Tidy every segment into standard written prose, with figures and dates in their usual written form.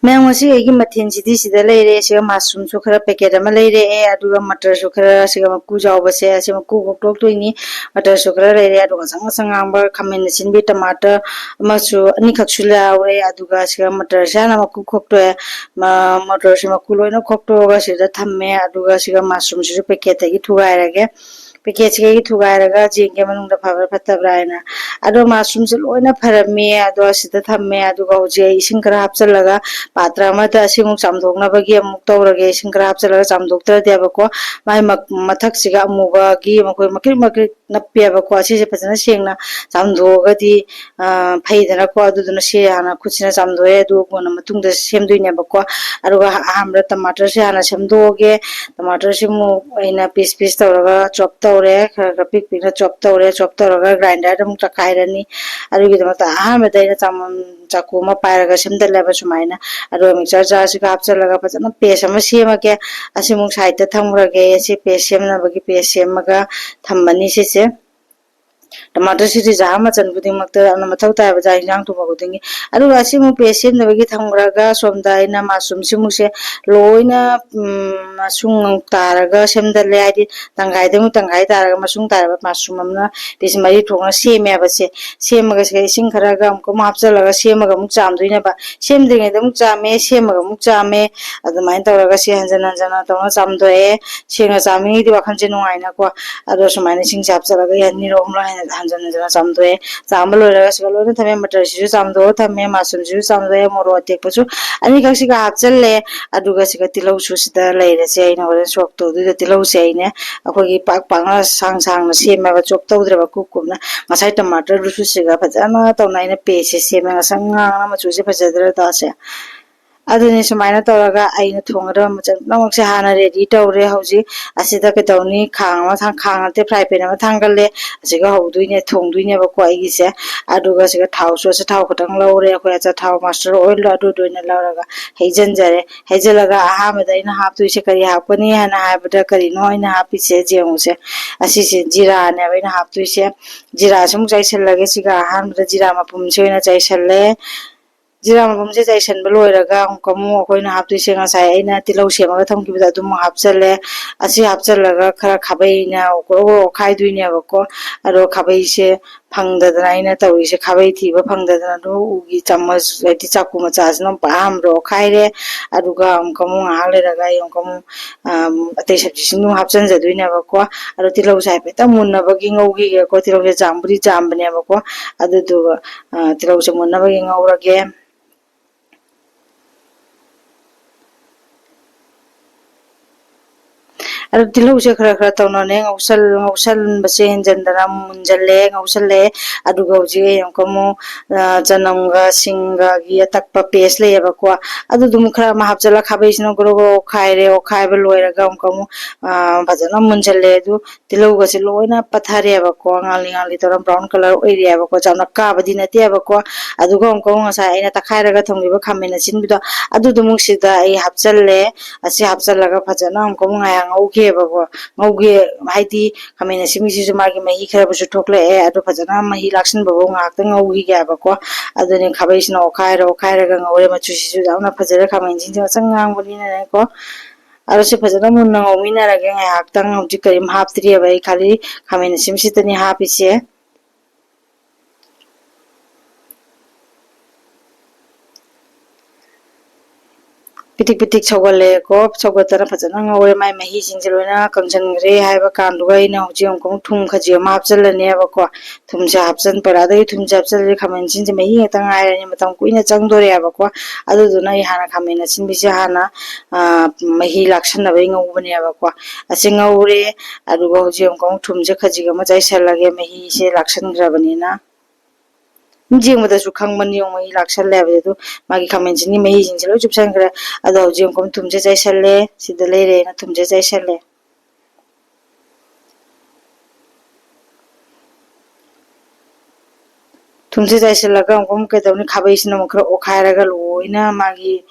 मैं ngasi egi mathen sidi sida leire siga mushroom su khara packet ama leire aduga matar su khara siga maku jawba se siga maku goktok toini matar su khara leire aduga sang sang amba khamen sinbi tomato masu ani khaksu laure aduga siga matar sana maku khokto ma matar su maku loina khokto ga sida thamme aduga siga mushroom su packet gi thugairage packet gi thugairaga jenge manungda phabar phatabra aina ado mushroom su loina pharame ado sida thamme aduga hoje ising khara hapchalaga patra amada asimuk chamdoknabagi amuk tawrage ising khara hapchalaga chamdoktradeabako mai mathak siga amuba gi makoi makri makri nappyabako asise phajana sengna chamdogadi phaidana ko aduduna se hana khuchina chamdoe adu gona matungda semdoinebako aruga hamra tomato se hana semdoge tomato se mu aina piece piece tawraga chop tawre khara pik pik na chop tawraga grinder da muk takairani arugi damata hamada ina chamam chaku ma pairaga semdaleba sumaina aro mixer jar si hapchalaga phajana paste ama semage asimuk side ta thamrage se paste semnabagi paste semaga thambani sese tomato sidi jama chan buding makta ana mathau ta ba jai jang tu baguding aru asi mu patient na bagi thangraga somda ina masum simu se loina masung taraga semdale adi tangai demu tangai taraga masung taraga masum amna pis mari thongna seme ba se semaga se sing kharaga amko mapchalaga semaga muk chamdoina ba semdinge demu chame semaga muk chame adumai tawraga se hanjana hanjana tawna chamdoe senga chami di wakhan je nungaina ko ado sumaina sing chapchalaga yani romla hanjan hanjan chamdoe chamba loiraga siga loina thame matar sisu chamdo thame masum sisu chamdoe moro atekpachu ani kaksiga hapchalle aduga siga tilau su sida leire se aina horen sok to du tilau se aina akogi pak pak na sang sang na sema ba chop tawdreba kukumna ngasai tomato rusu siga phajana tawna ina paste sema ngasang na machu se phajadra ta se aduni sumaina tawraga aina thongara machan namok se hana ready tawre hauji asida ke tawni khang ma thang khang ate fry pan ma thangalle asiga hauduine thongduine ba ko aigi se aduga siga thau so se thau khatang laure ko acha thau master oil adu doina lauraga heijan jare heijalaga aha mada ina hap tu se kari hapani hana habada kari no ina hapi se jemu se asi se jira ne ba ina hap tu se jira sum jaisal lage siga aha mada jira ma pum se ina jaisalle jira mabum se jaisan loiraga onkamu akoina haptu se ngasai aina tilau semaga thamkibada dum hapchalle asi hapchallaga khara khabaina okoro khaiduine bako aro khabai se phangdadana aina tawi se khabai thiba phangdadana do ugi chamas eti chaku macha asna pam ro khaire aduga onkamu ngahaleiraga onkamu atei sabji sinu hapchan jaduine bako aro tilau sai peta munna bagi ngaugi ko tilau se jamburi jambne bako adudu tilau se munna bagi ngaurage aro tilau se khara khara tawna ne ngausal base jandara munjalle ngausalle aduga uji yamkamu janamga singa gi atakpa paste le yabako adu dum khara ma hapjala khabai sino gro gro khaire o khaiba loiraga yamkamu bajana munjalle du tilau ga se loina pathare yabako ngali ngali tora brown color oire yabako jamna ka badi nate yabako aduga yamkamu ngasa aina takhairaga thongiba khamena sinbido adu dumuk sida ai hapjalle asi hapjalaga bajana yamkamu ngaya ngauge bako ngauge haidi khamena simisi magi mahi khara busu thokle adu bajana mahi laksin babo ngakta ngaugi ga bako aduni khabai sino khaira ga ngaure machu sisu jauna phajara khamen jin changang bani na ko aro se phajana munna ngomina rage ngai haktang hobji karim haptri bai khali khamena simisi tani hapise pitik pitik chogale ko chogatara phajana ngore mai mahi singjelona kangjan gre haiba kanduga ina hoji ongkong thum khaji ma hapchalane bako thumja hapchan parada i thumja hapchal khamen sinje mahi tang airani matam kuina changdore bako adu duna I hana khamena sinbisi hana mahi lakshan bai ngubane bako asingaure aduga hoji ongkong thumja khaji ga ma jaisalage mahi se lakshan grabani na jingmada su khangmani yong mai laksal lebe du magi khamen jini mai jinjelo chupsan gra ado jing kom tumje jaisalle sida leire na tumje jaisalle tumje jaisallaga kom ke dawni khabai sina mokra okhairaga loina magi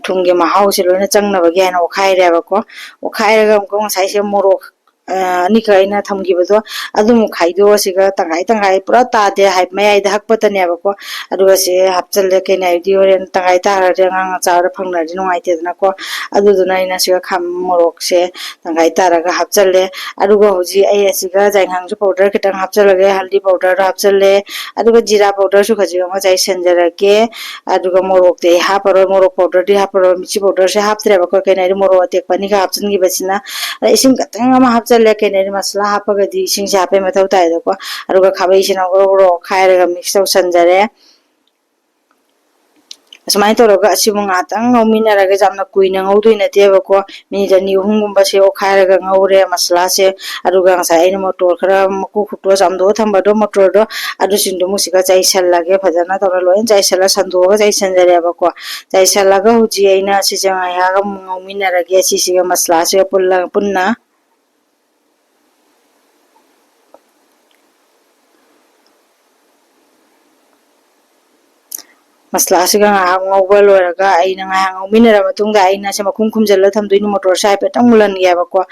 thungge mahau se loina changna bagi ana okhaire ba ko okhairaga kom sai se morok ani ka ina thamgi bado adum khaido siga tangai pura ta de hai mai da hak patane ba ko adu se hapchal le ke nai di oren tangai ta ra de ngang cha ra phang na di ngai te na ko adu du nai na siga kham morok se tangai ta ra ga hapchal le adu go hoji ai siga jai hang ju powder kitang hapchal le haldi powder hapchal le adu go jira powder su khaji ma jai senjara ke adu go morok te ha paro morok powder di ha paro michi powder se hap tre ba ko ke nai morok te pani ga hapchan gi basina ising katang ama hapchal le ke nai masala hapaga di ising se hape mathau tai da ko adu go khabai sina go khaira ga mix tau sanjare asmai to roga asibu ngatang ngomina raga jamna kuina ngaudu ina te ba ko minute ani hungumba se o khaira ga ngaure masala se adu ga sa ina motor khara maku khuto jamdo thamba do motor do adu sindu musika chai sal lage phajana to loin chai sala sandu ga chai sanjare ba ko chai sala ga huji aina si janga ya ga ngomina raga si si ga masala se punna masla asiga ngawba loraga aina ngawminara matungda aina se makum khumjalla thamdoini motor sai petang mulan ya bako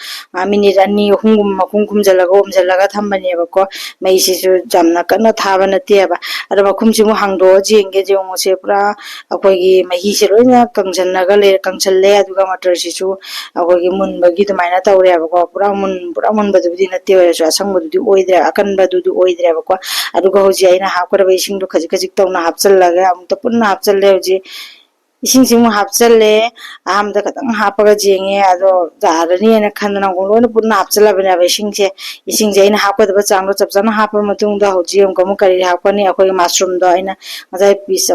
minute ani hungum makum khumjalla ga omjalla ga thambani bako mai si su jamna kana thaba na te ba ara makum ji mu hangdo jenge je ngo se pura akogi mahi se loina kangjanna ga le kangchalle aduga motor si su akogi mun bagi dumaina tawre bako pura mun badu di na te wa so asang badu di oidra akan badu di oidra bako aduga hoji aina hakora ba ising do khaji khaji tawna hapchalla ga amta punna hapchalle hoji ising sing mu hapchalle ahamda katang hapaga jenge ado jarani ena khandana golo na punna hapchalla bana ba ising je ina hapka da changro chapchana hapa matung da hoji am kamu kari hapani akoi mushroom da ina mazai pis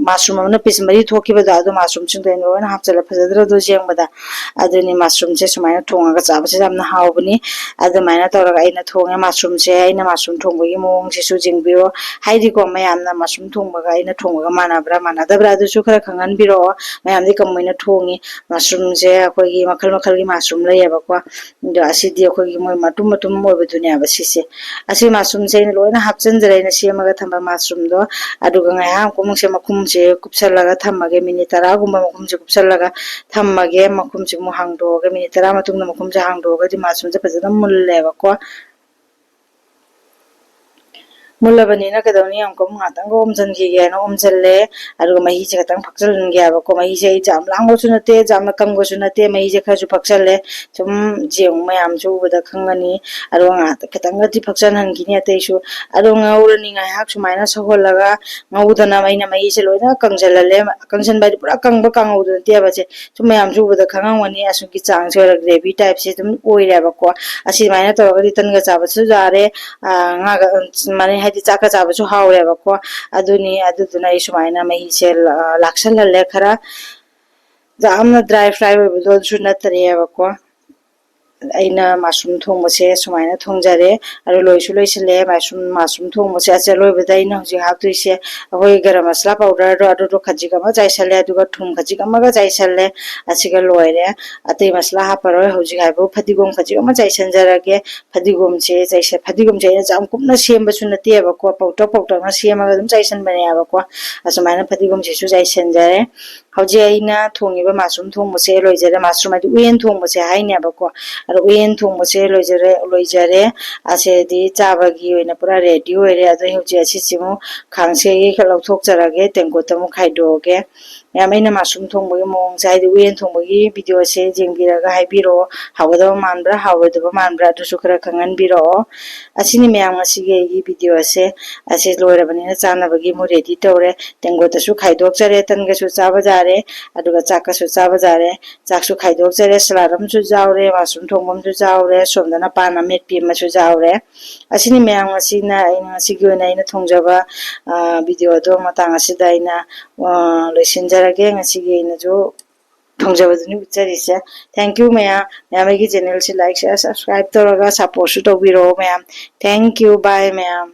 mushroom na pis mari thoki ba da ado mushroom chung da ina na hapchalla phajadra do jeng bada ado ni mushroom se sumaina thonga ga chaba se jamna hawbani ado maina tawra ina thonga mushroom se ina mushroom thongba gi mong se su jingbiro haidi ko mayamna mushroom thongba ga ina thongba ga mana da bra du su khara khangan biro mayam di kamoina thongi mushroom je akoi makal gi mushroom la yaba ko ndo asidi akoi gi moi matum moi bedunia ba sise asi mushroom je loina hapchan jare na sema ga thamba mushroom do adu ga ngai ha ko mong se makum je kupsala ga thamma ge minute 10 gumba makum je kupsala ga thamma ge makum je mu hangdo ge minute 10 matung na makum je hangdo ga di mushroom je pajana mulle ba ko mulabani na kadawni am ko ngatang ko omjan gi ge no omjalle aru mahi je katang phakchal nge ba ko mahi je jam lango chunate jam kam go chunate mahi je khaju phakchalle chum jeung mayam chu bada khangani aru nga katang ga di phakchan han gi ne te su aru nga urani nga hak sumaina sohol laga ngaudana maina mahi je loina kangjalale kangjan bai pura kangba kangudun te ba je chum mayam chu bada khangawani asu gi chang se gravy type se tum oire ba ko asi maina to ga di tan ga cha ba su jare nga ga mane hadi chaka chaba chu hawre ba ko aduni aduduna isumaina mahi se lakshan le khara jamna dry fry we do chu na tare ba ko aina mushroom thongba se sumaina thongjare aru loisu loisile mushroom thongba se acha loi bada ina hoji haptu se ahoi garam masala powder do adu do khaji kama jaisale adu ga thum khaji kama ga jaisale asiga loire atei masala haparo hoji haibo phadigom khaji kama jaisan jarage phadigom che jaisa phadigom che jam kupna semba chuna te ba ko powder na sema ga dum jaisan bane ba ko asumaina phadigom che su jaisan jare hoji aina thongiba mushroom thongba se loijare mushroom adi uyen thongba se haina ba ko aru uyen thongba se loijare ase di chabagi oina pura ready oire ado hoji asi simu khangse gi khalau thok jarage tengko tamu khaidoge yamaina mushroom thongba gi mong sai di uyen thongba gi video se jengbiraga haibiro hawada manbra hawada manbra du sukra khangan biro asini meyang asige gi video se ase loirabani na chana bagi mu ready tore tengko ta su khaidok jare tan ga su chaba jare aduga chaka su chaba jare chak su khaidok jare salaram su jaure mushroom thongbam su jaure somdana pana met pi ma su jaure asini meyang asina aina asigi oina ina thongjaba video do matang asida ina loisinjarage ngasigi ina jo thongjabaduni bicharise thank you maya maya gi channel se like share subscribe toraga support su tobiro maya thank you bye maya